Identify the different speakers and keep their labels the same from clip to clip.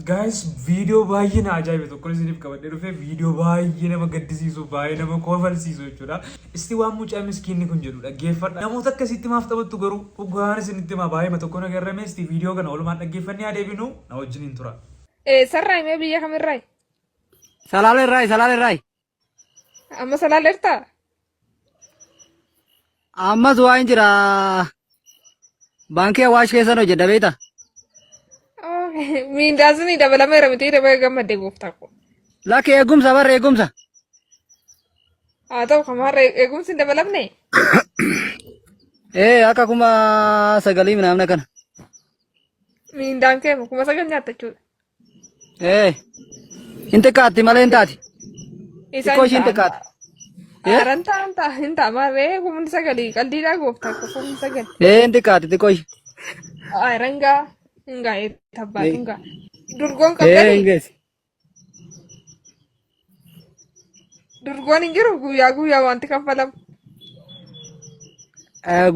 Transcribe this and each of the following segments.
Speaker 1: Guys, video baay'ee na ajaa'ibe tokko isiniif qabadhee dhufe video baay'ee nama gaddisiisu baay'ee nama kofalsiisu jechuudha. Isti waan mucaa miskiinni kun jedhu dhaggeeffadha. Namoota akkasitti maaf taphattu garuu dhugaan isinitti himaa baay'ee tokko nagarrame isti video kana oolmaan dhaggeeffannee adeebinu na wajjin hin tura.
Speaker 2: Sarraa mee biyya kamirraa?
Speaker 3: Salaalerraa.
Speaker 2: Amma salaaleertaa?
Speaker 3: Ammas waan jira baankii Awaash keessa hojjedha beektaa?
Speaker 2: Miindaasni dabalameera miti dabee gammadde gooftaa ko.
Speaker 3: Lakki eegumsa barra eegumsa.
Speaker 2: Haa ta'u kamaarra eegumsi hin dabalamne?
Speaker 3: Akka kuma sagalii minamna kana.
Speaker 2: Miindaan kee kuma sagal nyaatta jechuudha.
Speaker 3: Hin xiqqaatti malee hin taati. Xiqqoo isheen xiqqaatti.
Speaker 2: Aaran hin ta'a maarree kumni sagalii qaldiidhaa gooftaa ko kumni sagal.
Speaker 3: Hin xiqqaatti xiqqoo ishee.
Speaker 2: Aarangaa. Enggak, tabat enggak. Durgon kabari.
Speaker 3: Enggak.
Speaker 2: Durgon injiru guya wanti kafalam.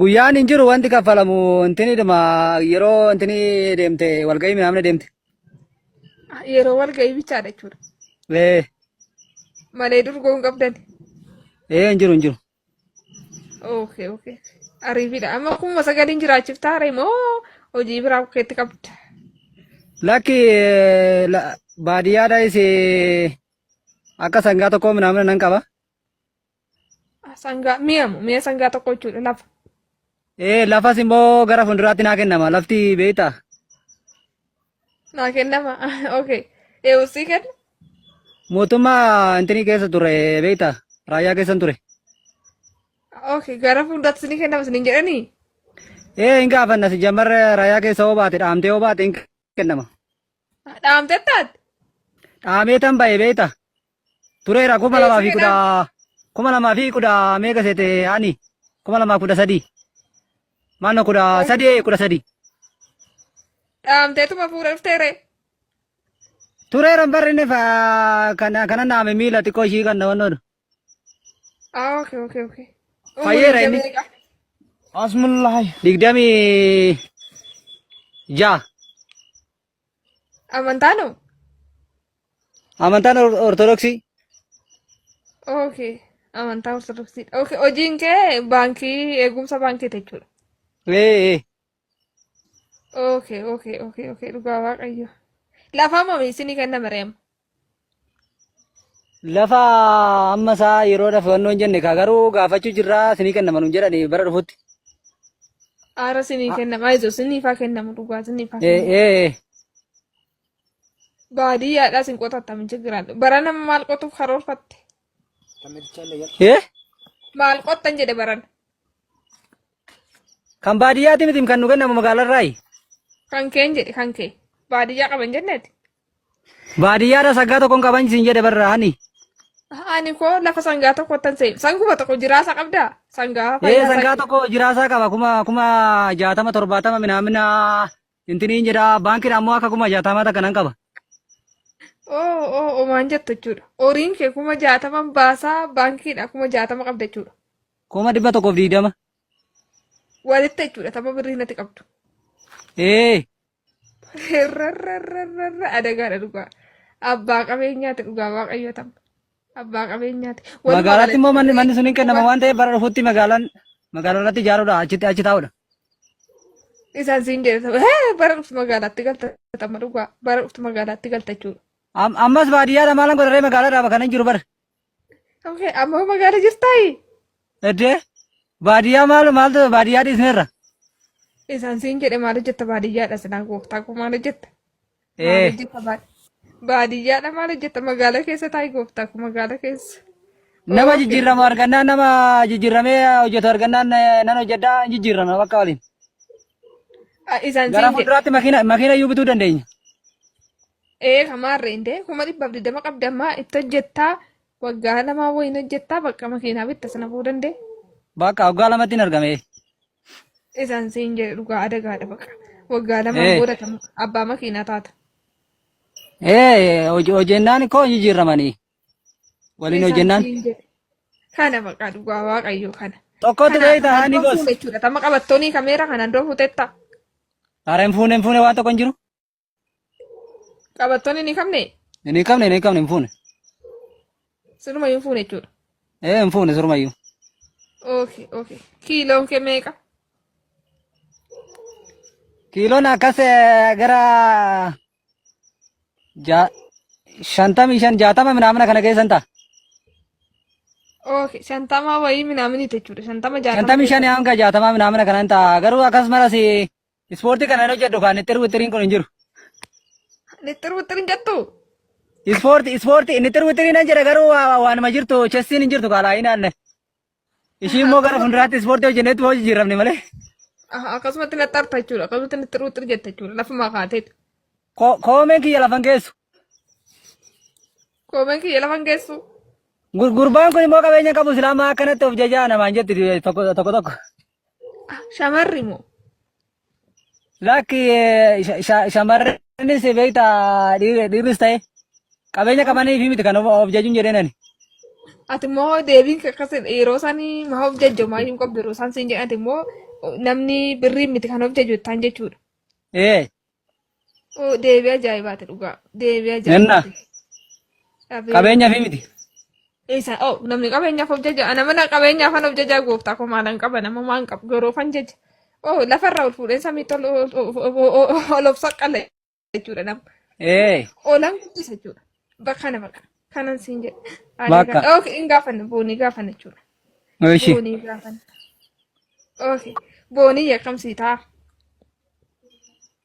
Speaker 3: Guyyaan hin jiru wanti kaffalamu intini dhuma yeroo intini deemte walga'ii midhaamne deemte.
Speaker 2: Yeroo walga'ii bichaadha jechuudha. Malee durgoon qabdan.
Speaker 3: Hin jiru.
Speaker 2: Okay. Ariifidha. Amma kuma sagaliin jiraachuuf taare moo hojii biraa keetti qabda?
Speaker 3: Lakki baadiyyaadha isee akka sangaa tokko midhaamne nan qaba.
Speaker 2: Sangaa mi'a sangaa tokko jechuudha lafa.
Speaker 3: Lafas immoo gara fuulduraatti naa kennama lafti beektaa?
Speaker 2: Naa kennama. Okay. Eewusii kenna?
Speaker 3: Mootummaa intini keessa ture beektaa? Raayyaa keessa ture.
Speaker 2: Okay. Gara fuulduraatti ni kennama sin jedhanii?
Speaker 3: Hin gaafanna si jammarre raayyaa keessa hoo baate dhaamtee hoo baate hin kennama.
Speaker 2: Dhaamtee taate?
Speaker 3: Dhaamee tan ba'e beektaa? Tureera 2010 meeqa seete ani 2013 maanno 13.
Speaker 2: Dhaamteetuma fuudha dhufteere?
Speaker 3: Tureera barrinne kana naame miila xiqqoo ishii kan nawannoodha.
Speaker 2: Okay.
Speaker 3: Fayyeera inni. Asmullahi. 26.
Speaker 2: Amantaano?
Speaker 3: Amantaan Ortodoksii.
Speaker 2: Okay. Amantaa Ortodoksii. Okay. Hojiin kee baankii eegumsa baankii jechuudha. Okay. Dhugaa waaqayyo. Lafa mamii isinii kennama reema?
Speaker 3: Lafa amma isaa yeroodha filannoo hin jenne garuu gaafachuu jirraa isinii kennama nuun jedhani bara dhufutti.
Speaker 2: Aara isinii kennama. Ayizo isiniifaa kennamu dhugaa isiniifaa kennamu. Baadiyyaadhaa isin qotattamin jiraan. Bara nama maal qotuuf karoorfatte? Maal qottan jedhe baran?
Speaker 3: Kan baadiyyaati miti kan nu kennamu magaalarraayi.
Speaker 2: Kan keen jedhe kan kee. Baadiyyaa qaban jenneeti?
Speaker 3: Baadiyyaadha sangaa tokkoon qaban siin jedhe barra hani.
Speaker 2: Ani koo lafa sangaa tokko tan se'e. Sanguma tokko jiraasa qabdaa? Sangaa
Speaker 3: sangaa tokko jiraasaa qaba kuma 60-70 minaamina intiniin jedha baankiidha ammoo akka kuma 60 takkanan qaba.
Speaker 2: Maan jettu jechuudha. Horiin kee kuma 60 baasaa baankiidha kuma 60 qabda jechuudha.
Speaker 3: Kuma 120.
Speaker 2: Walitti jechuudha tapha birrii natti qabdu. Adagaadha dhugaa. Abbaa qabeenyaati dhugaa waaqayyootama. Abbaa qabeenyaati.
Speaker 3: Magaalaatti immoo manni sun hin kennama waan ta'eef bara dhufutti magaalarratti ijaaruudha achi taa'uudha.
Speaker 2: Isaan siin jedhe bara dhuftu magaalaatti galtatama dhugaa. Bara dhuftu magaalaatti galta jechuudha.
Speaker 3: Ammas baadiyyaadha maalan godharee magaalaadhaa kan hin jiru bara.
Speaker 2: Okay, amma magaala jirtaayi?
Speaker 3: Baadiyyaa maaltu baadiyyaa dhiisneerra?
Speaker 2: Isaan siin jedhe maal hojjetta baadiyyaadha sinaa gooftaa koo maal hojjetta? Baadiyyaadha maal hojjetta magaala keessa taa'e gooftaa koo magaala keessa.
Speaker 3: Nama jijjiiramu argannaan nama jijjiiramee hojjetu argannaan nan hojjedhaa jijjiirama bakka waliin.
Speaker 2: Isaan
Speaker 3: gara fuulduraatti makiina iyyuu bituu dandeenya.
Speaker 2: Kamaarree indee kuma 120 qabdammaa itti hojjettaa waggaa lamaa wayin hojjettaa bakka makiinaa bitta sana fuudhuu dandee.
Speaker 3: Bakka waggaa lamatti hin argame.
Speaker 2: Isaan siin jedhe dhugaa adagaadha bakka waggaa lamaa booda abbaa makiinaa taata.
Speaker 3: Hojjennaan koo jijjiiramanii waliin hojjennaan.
Speaker 2: Kana bakka dhugaa waaqayyo kana.
Speaker 3: Tokkotti beektaa haani gos.
Speaker 2: Jechuudha tamma qabattoonii kameera kanaan dura fuutetta.
Speaker 3: Hareen fuune waan tokko hin jiru.
Speaker 2: Qabattoonni ni qabne
Speaker 3: Ini kamne hin fuune.
Speaker 2: siruma hin fuune jechuudha.
Speaker 3: Hin fuune surumayyuu.
Speaker 2: Okay, okay. Kiiloon kee meeqa?
Speaker 3: Kiiloon akkas gara 55 minaamina kana keessan ta'a.
Speaker 2: Okay, 50 wayii minaaminii jechuudha. 50
Speaker 3: 55 hanga 60 minaamina kanan ta'a. Garuu akkasumas ispoortii kana hojjedhu kan wixiriin kun hin jiru.
Speaker 2: Wixxirin jettu?
Speaker 3: Ispoortii inni wixiriin hin jira garuu waanuma jirtu chessiin hin jirtu kaalaa hin aanne. Ishii immoo gara fuulduraatti ispoortii hojjenneetti hojii jirramne malee.
Speaker 2: Akkasumatti natti harta jechuudha. Akkasumatti natti wixxiri jetta jechuudha. Lafumaa kaateetu.
Speaker 3: Koomeen kiyya lafan geessu.
Speaker 2: Koomeen kiyya lafan geessu.
Speaker 3: Gurbaan kun immoo qabeenya qabu islaamaa akkanatti of jajaa namaan jetti tokko.
Speaker 2: Shamarri moo?
Speaker 3: Lakki shamarreenis beektaa dhiirris ta'e qabeenya qabanii fi miti kan of jajuun jedheenani.
Speaker 2: Ati immoo deebiin akkas yeroo isaanii maa of jajjamaa hin qabdu yeroo isaan siin jedhan immoo namni birrii miti kan of jaju jettaan jechuudha. Deebii ajaa'ibaati dhugaa. Deebii ajaa'ibaati.
Speaker 3: Qabeenya fi miti.
Speaker 2: Namni qabeenyaaf of jaja. Nama qabeenyaaf of jaja gooftaa koo maalan qaba nama maan qabu goroofan jaja. Lafarraa ol fuudhee samiitti ol of saqqale jechuudha nama. Oolan guddisa jechuudha. Bakka na bakka. Kanan siin jedhe.
Speaker 3: Bakka.
Speaker 2: Hin gaafanne boonii gaafanne jechuudha.
Speaker 3: Oishi.
Speaker 2: Boonii gaafanne. Boonii yakkamsii ta'a.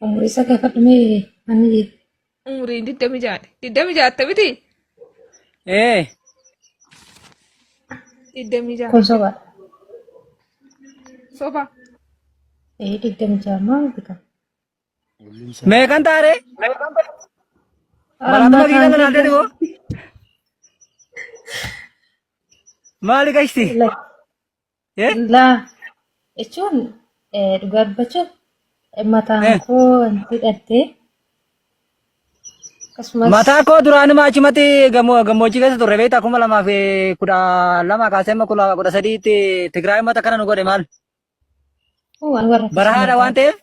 Speaker 4: Umurii isa gaafadhumee manni jira.
Speaker 2: Umuriin 26. 26 miti? 26.
Speaker 4: Kun sobaadha.
Speaker 2: Soba.
Speaker 4: 26 maal bitan?
Speaker 3: Meeqan taare? Maraatuma kiilan laaltee dhiboo? Maali qashti?
Speaker 4: Laa jechuun dhugaa dubbachuun mataan koo hidhattee akkasumas
Speaker 3: Mataa koo duraanuma achumatti gammoojjii keessa turre beektaa 2012 kaasee 2013 Tigraay mata kana nu godhe maal? Barahaadha waan ta'eef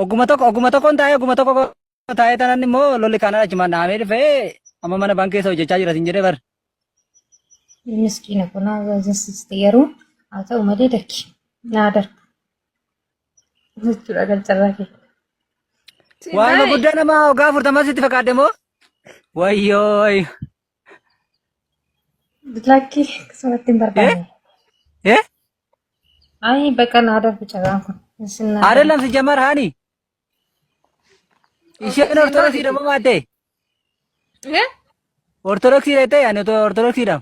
Speaker 3: ogguma tokkoon taa'ee ogguma tokko taa'ee tanan immoo lolli kaanaa achumaan dhahamee dhufee amma mana baankii keessa hojjechaa jira siin jedhee bar.
Speaker 4: miskiina kunaa gaazexeessite yeroo haa ta'u malee dakki naa darba jechuudha galcharraa kee.
Speaker 3: Waan guddaa nama hoggaa 40 sitti fakkaate moo? Wayyooy.
Speaker 4: Lakki akkasumatti hin barbaanne. Ayi bakka naa darbu carraan kun.
Speaker 3: Adeelam si jamar haani. Isheen ortodoksii dha moo maaddee? Ortodoksii dha ta'e ani ortodoksii dha.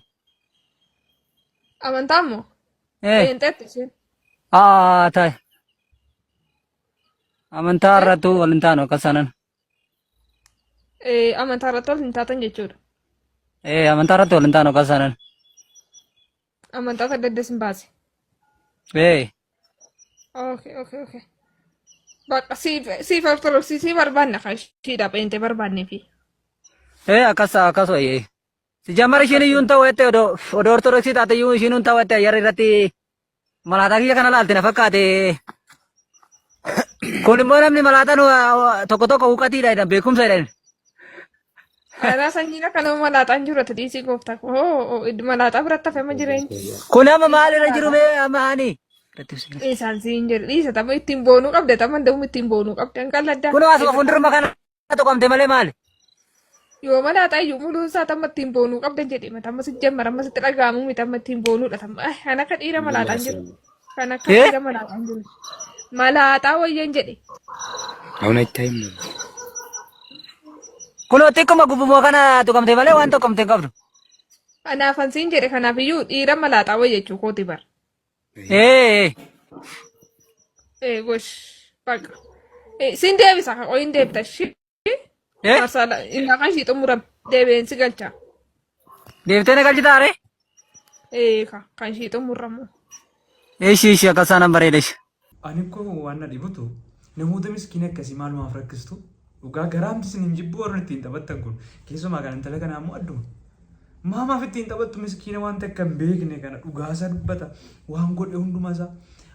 Speaker 2: Amantaa moo? Eenteetti isheen.
Speaker 3: Ta'e. Amantaa irratti wal hin taanu akkas sanan.
Speaker 2: Amantaa irratti wal hin taatan jechuudha.
Speaker 3: Amantaa irratti wal hin taanu akkas sanan.
Speaker 2: Amantaa adda adda sin baase. Okay. Bakka siif ortodoksii si barbaanna kan ishiidha beente barbaannee fi.
Speaker 3: Akkas wayyee. Si jammar ishiin iyyuu hin ta'u jettee odoo ortodoksii taate iyyuu ishiin hin ta'u jettee ayyarri irratti malaataa kiyya kana laalte na fakkaate. Kun immoo namni malaataan tokko huqatiidha jedhan beekumsa jedhan.
Speaker 2: Karaa sanyiidha kan malaataan jiru ati dhiisii gooftaa. Malaataa biratti hafee ma jireenya.
Speaker 3: Kun amma maalirra jiru mee amma haani?
Speaker 2: Isaan siin jedhe dhiisa tamma ittiin boonuu qabde tamma danda'u ittiin boonuu qabde kan qalladdaa.
Speaker 3: Kun asuma fuulduruma kana tuqamte malee maali?
Speaker 2: Yoo malaataa iyyuu muluun isaa tamma ittiin boonuu qabde jedhima tamma si jammara amma sitti dhaga'amu mi tamma ittiin boonuudha tamma kan akka dhiira malaataan jiru. Kan akka dhiira malaataan jiru. Malaataa wayyan jedhe.
Speaker 5: Awwaalatti
Speaker 3: Kun xiqquma gubumoo kana tuqamte malee waan tuqamte hin qabdu.
Speaker 2: Kanaafan siin jedhe kanaaf iyyuu dhiira malaataa wayya jechuu kooti bara. Gosh, bakka. Siin deebisa kan qoyin deebita shi. Marsala innaa kan shii xumuram deebi'een si galcha.
Speaker 3: Deebitee na galchi taare?
Speaker 2: Kan shii xumuramu.
Speaker 3: Ishii akkasaanan bareedesh.
Speaker 1: Ani koo waan na dhibutu namoota miskiina akkasii maalumaaf rakkistu dhugaa garaamti isin hin jibbu warra ittiin taphattan kun keessumaa kan intala kanaa immoo adduma. Maamaaf ittiin taphattu miskiina waan takka hin beekne kana dhugaasaa dubbata waan godhe hundumaa isaa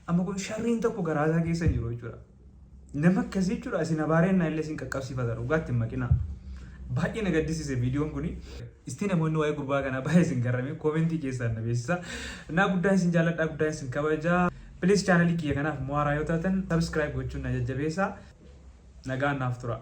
Speaker 1: amma kun sharriin tokko garaasaa keessa jiru jechuudha. Nama akkasii jechuudha isin abaareen na illee isin qaqqabsiifata dhugaatti hin maqina. baay'ee na gaddisiise viidiyoon kuni. Isti namoonni waa'ee gurbaa kanaa baay'ee isin garrame koomentii keessaan na beeksisa. Naa guddaa isin jaalladhaa guddaa isin kabajaa. Please channel kiyya kanaaf mooraa yoo taatan subscribe gochuun na jajjabeessaa. Nagaan naaf tura.